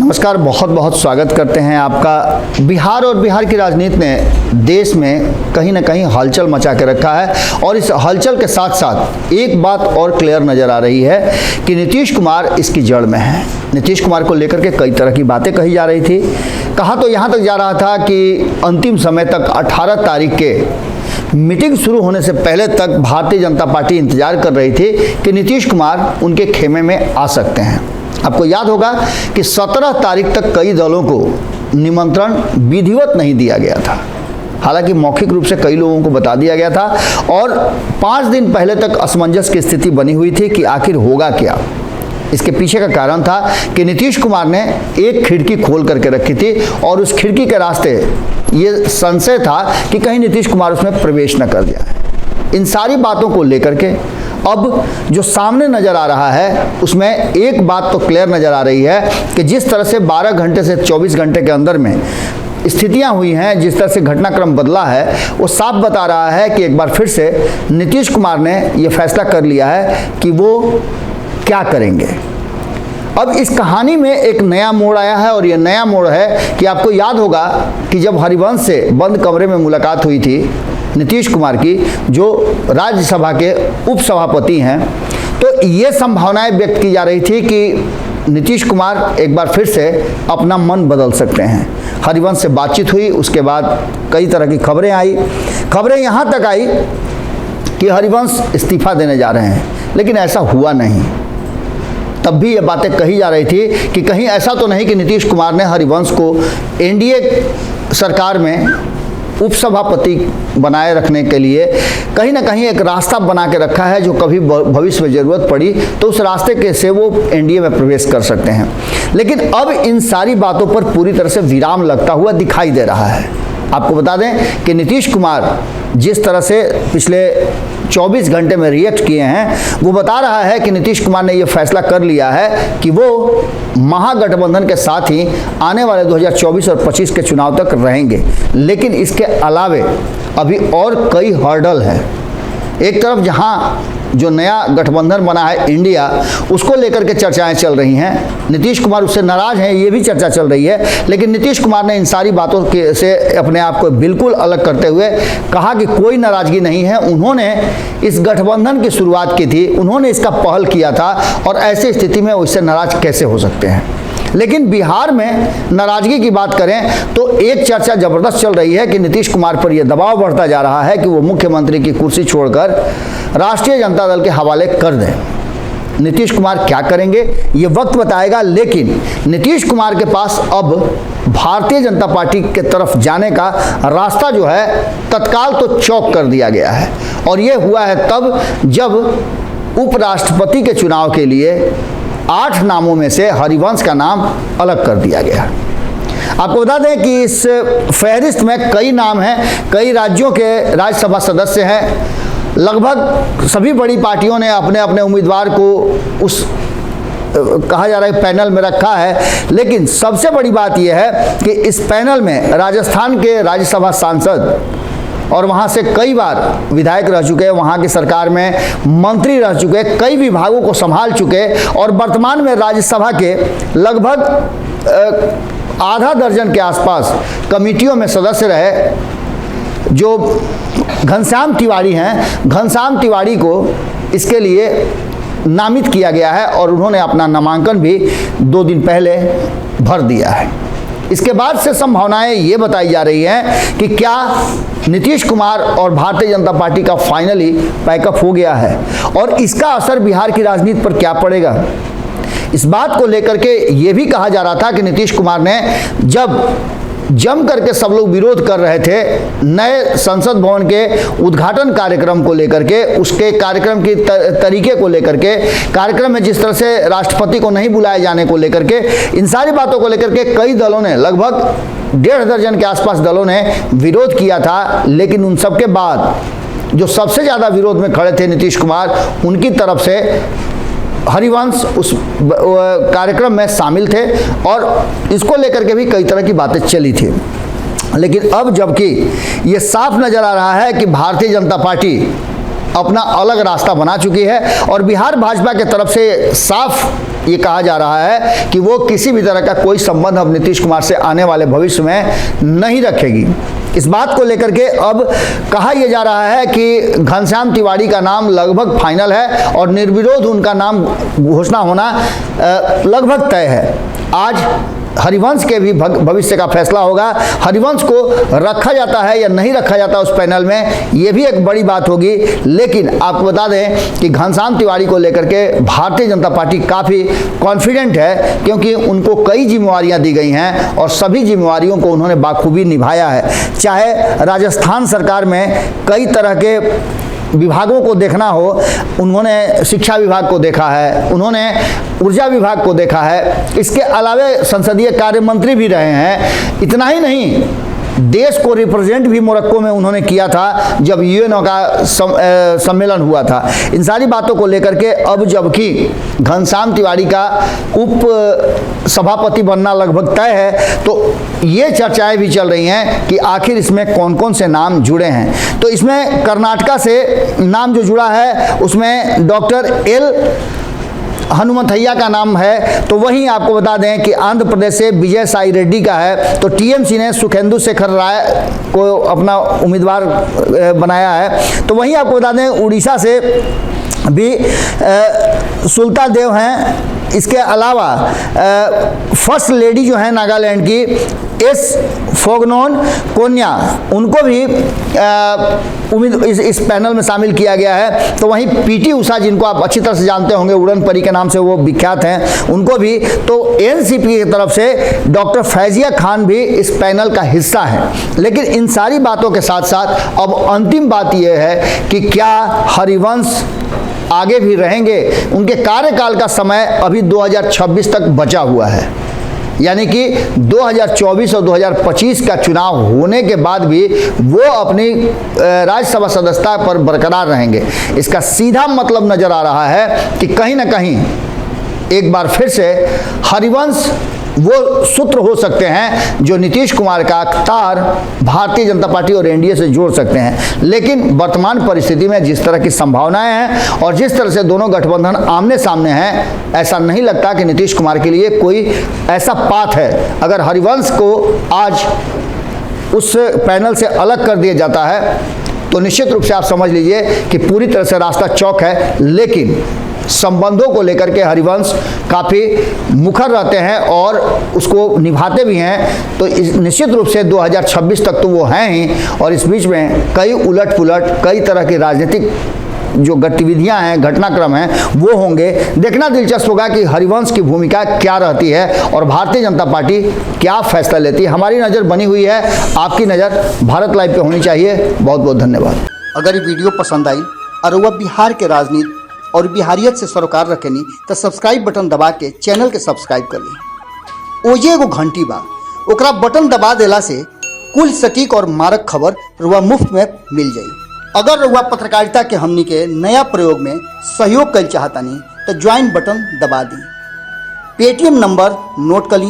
नमस्कार, बहुत बहुत स्वागत करते हैं आपका। बिहार और बिहार की राजनीति ने देश में कहीं ना कहीं हलचल मचा के रखा है और इस हलचल के साथ साथ एक बात और क्लियर नज़र आ रही है कि नीतीश कुमार इसकी जड़ में है। नीतीश कुमार को लेकर के कई तरह की बातें कही जा रही थी। कहा तो यहाँ तक जा रहा था कि अंतिम समय तक 18 तारीख के मीटिंग शुरू होने से पहले तक भारतीय जनता पार्टी इंतजार कर रही थी कि नीतीश कुमार उनके खेमे में आ सकते हैं। आपको याद होगा कि 17 तारीख तक कई दलों को निमंत्रण विधिवत नहीं दिया गया था। हालांकि मौखिक रूप से कई लोगों को बता दिया गया था और 5 दिन पहले तक असमंजस की स्थिति बनी हुई थी कि आखिर होगा क्या। इसके पीछे का कारण था कि नीतीश कुमार ने एक खिड़की खोल करके रखी थी और उस खिड़की के रास्ते ये संशय था कि कहीं नीतीश कुमार उसमें प्रवेश न कर जाए। इन सारी बातों को लेकर के अब जो सामने नज़र आ रहा है उसमें एक बात तो क्लियर नज़र आ रही है कि जिस तरह से 12 घंटे से 24 घंटे के अंदर में स्थितियां हुई हैं, जिस तरह से घटनाक्रम बदला है, वो साफ बता रहा है कि एक बार फिर से नीतीश कुमार ने ये फैसला कर लिया है कि वो क्या करेंगे। अब इस कहानी में एक नया मोड़ आया है और ये नया मोड़ है कि आपको याद होगा कि जब हरिवंश से बंद कमरे में मुलाकात हुई थी नीतीश कुमार की, जो राज्यसभा के उपसभापति हैं, तो ये संभावनाएं व्यक्त की जा रही थी कि नीतीश कुमार एक बार फिर से अपना मन बदल सकते हैं। हरिवंश से बातचीत हुई, उसके बाद कई तरह की खबरें आई। खबरें यहाँ तक आई कि हरिवंश इस्तीफा देने जा रहे हैं, लेकिन ऐसा हुआ नहीं। तब भी ये बातें कही जा रही थी कि कहीं ऐसा तो नहीं कि नीतीश कुमार ने हरिवंश को एनडीए सरकार में उपसभापति बनाए रखने के लिए कहीं ना कहीं एक रास्ता बना के रखा है, जो कभी भविष्य में ज़रूरत पड़ी तो उस रास्ते के से वो एनडीए में प्रवेश कर सकते हैं। लेकिन अब इन सारी बातों पर पूरी तरह से विराम लगता हुआ दिखाई दे रहा है। आपको बता दें कि नीतीश कुमार जिस तरह से पिछले 24 घंटे में रिएक्ट किए हैं, वो बता रहा है कि नीतीश कुमार ने ये फैसला कर लिया है कि वो महागठबंधन के साथ ही आने वाले 2024 और 25 के चुनाव तक रहेंगे। लेकिन इसके अलावे अभी और कई हर्डल हैं। एक तरफ जहां जो नया गठबंधन बना है इंडिया, उसको लेकर के चर्चाएं चल रही हैं। नीतीश कुमार उससे नाराज हैं, ये भी चर्चा चल रही है। लेकिन नीतीश कुमार ने इन सारी बातों के से अपने आप को बिल्कुल अलग करते हुए कहा कि कोई नाराजगी नहीं है। उन्होंने इस गठबंधन की शुरुआत की थी, उन्होंने इसका पहल किया था और ऐसी स्थिति में उससे नाराज कैसे हो सकते हैं। लेकिन बिहार में नाराजगी की बात करें तो एक चर्चा जबरदस्त चल रही है कि नीतीश कुमार पर यह दबाव बढ़ता जा रहा है कि वो मुख्यमंत्री की कुर्सी छोड़कर राष्ट्रीय जनता दल के हवाले कर दें। नीतीश कुमार क्या करेंगे ये वक्त बताएगा, लेकिन नीतीश कुमार के पास अब भारतीय जनता पार्टी के तरफ जाने का रास्ता जो है तत्काल तो चौक कर दिया गया है। और ये हुआ है तब जब उपराष्ट्रपति के चुनाव के लिए 8 नामों में से हरिवंश का नाम अलग कर दिया गया। आपको बता दें कि इस फहरिस्त में कई नाम हैं, कई राज्यों के राज्यसभा सदस्य हैं। लगभग सभी बड़ी पार्टियों ने अपने अपने उम्मीदवार को उस कहा जा रहा है पैनल में रखा है। लेकिन सबसे बड़ी बात यह है कि इस पैनल में राजस्थान के राज्यसभा सांसद और वहाँ से कई बार विधायक रह चुके, वहाँ की सरकार में मंत्री रह चुके, कई विभागों को संभाल चुके और वर्तमान में राज्यसभा के लगभग आधा दर्जन के आसपास कमेटियों में सदस्य रहे जो घनश्याम तिवारी हैं। घनश्याम तिवारी को इसके लिए नामित किया गया है और उन्होंने अपना नामांकन भी 2 दिन पहले भर दिया है। इसके बाद से संभावनाएं ये बताई जा रही हैं कि क्या नीतीश कुमार और भारतीय जनता पार्टी का फाइनली पैकअप हो गया है और इसका असर बिहार की राजनीति पर क्या पड़ेगा। इस बात को लेकर के ये भी कहा जा रहा था कि नीतीश कुमार ने जब जम करके सब लोग विरोध कर रहे थे नए संसद भवन के उद्घाटन कार्यक्रम को लेकर के, उसके कार्यक्रम की तरीके को लेकर के, कार्यक्रम में जिस तरह से राष्ट्रपति को नहीं बुलाए जाने को लेकर के, इन सारी बातों को लेकर के कई दलों ने, लगभग 1.5 दर्जन के आसपास दलों ने विरोध किया था। लेकिन उन सब के बाद जो सबसे ज़्यादा विरोध में खड़े थे नीतीश कुमार, उनकी तरफ से हरिवंश उस कार्यक्रम में शामिल थे और इसको लेकर के भी कई तरह की बातें चली थी। लेकिन अब जबकि ये साफ नज़र आ रहा है कि भारतीय जनता पार्टी अपना अलग रास्ता बना चुकी है और बिहार भाजपा के तरफ से साफ ये कहा जा रहा है कि वो किसी भी तरह का कोई संबंध अब नीतीश कुमार से आने वाले भविष्य में नहीं रखेगी। इस बात को लेकर के अब कहा यह जा रहा है कि घनश्याम तिवारी का नाम लगभग फाइनल है और निर्विरोध उनका नाम घोषणा होना लगभग तय है। आज हरिवंश के भी भविष्य का फैसला होगा। हरिवंश को रखा जाता है या नहीं रखा जाता उस पैनल में, ये भी एक बड़ी बात होगी। लेकिन आपको बता दें कि घनश्याम तिवारी को लेकर के भारतीय जनता पार्टी काफ़ी कॉन्फिडेंट है, क्योंकि उनको कई जिम्मेवारियां दी गई हैं और सभी जिम्मेवारियों को उन्होंने बाखूबी निभाया है। चाहे राजस्थान सरकार में कई तरह के विभागों को देखना हो, उन्होंने शिक्षा विभाग को देखा है, उन्होंने ऊर्जा विभाग को देखा है, इसके अलावा संसदीय कार्य मंत्री भी रहे हैं। इतना ही नहीं, देश को रिप्रेजेंट भी मोरक्को में उन्होंने किया था जब यूएनओ का सम्मेलन हुआ था। इन सारी बातों को लेकर के अब जबकि घनश्याम तिवारी का उप सभापति बनना लगभग तय है, तो ये चर्चाएं भी चल रही हैं कि आखिर इसमें कौन कौन से नाम जुड़े हैं। तो इसमें कर्नाटका से नाम जो जुड़ा है उसमें डॉक्टर एल हनुमंथैया का नाम है। तो वहीं आपको बता दें कि आंध्र प्रदेश से विजय साई रेड्डी का है। तो टीएमसी ने सुखेंदु शेखर राय को अपना उम्मीदवार बनाया है। तो वहीं आपको बता दें उड़ीसा से भी सुल्ता देव हैं। इसके अलावा फर्स्ट लेडी जो है नागालैंड की एस फोगनोन कोन्या, उनको भी इस पैनल में शामिल किया गया है। तो वहीं पीटी उषा, जिनको आप अच्छी तरह से जानते होंगे, उड़न परी के नाम से वो विख्यात हैं, उनको भी। तो एनसीपी की तरफ से डॉक्टर फैजिया खान भी इस पैनल का हिस्सा है। लेकिन इन सारी बातों के साथ साथ अब अंतिम बात यह है कि क्या हरिवंश आगे भी रहेंगे। उनके कार्यकाल का समय अभी 2026 तक बचा हुआ है, यानी कि 2024 और 2025 का चुनाव होने के बाद भी वो अपनी राज्यसभा सदस्यता पर बरकरार रहेंगे। इसका सीधा मतलब नजर आ रहा है कि कहीं ना कहीं एक बार फिर से हरिवंश वो सूत्र हो सकते हैं जो नीतीश कुमार का तार भारतीय जनता पार्टी और एनडीए से जोड़ सकते हैं। लेकिन वर्तमान परिस्थिति में जिस तरह की संभावनाएं हैं और जिस तरह से दोनों गठबंधन आमने सामने हैं, ऐसा नहीं लगता कि नीतीश कुमार के लिए कोई ऐसा पाथ है। अगर हरिवंश को आज उस पैनल से अलग कर दिया जाता है तो निश्चित रूप से आप समझ लीजिए कि पूरी तरह से रास्ता चौक है। लेकिन संबंधों को लेकर के हरिवंश काफ़ी मुखर रहते हैं और उसको निभाते भी हैं। तो निश्चित रूप से 2026 तक तो वो हैं ही, और इस बीच में कई उलट पुलट, कई तरह की राजनीतिक जो गतिविधियां हैं, घटनाक्रम हैं, वो होंगे। देखना दिलचस्प होगा कि हरिवंश की भूमिका क्या रहती है और भारतीय जनता पार्टी क्या फैसला लेती है। हमारी नज़र बनी हुई है, आपकी नज़र भारत लाइव पे होनी चाहिए। बहुत बहुत धन्यवाद। अगर ये वीडियो पसंद आई और वह बिहार के राजनीति और बिहारियत से सरोकार रखेनी तो सब्सक्राइब बटन दबा के चैनल के सब्सक्राइब कर ली। ओजे एगो घंटी बा, ओकरा बटन दबा देला से कुल सटीक और मारक खबर रुआ मुफ्त में मिल जाई। अगर रुआ पत्रकारिता के हमनी के नया प्रयोग में सहयोग कर चाहतानी तो ज्वाइन बटन दबा दी। पेटीएम नंबर नोट कर ली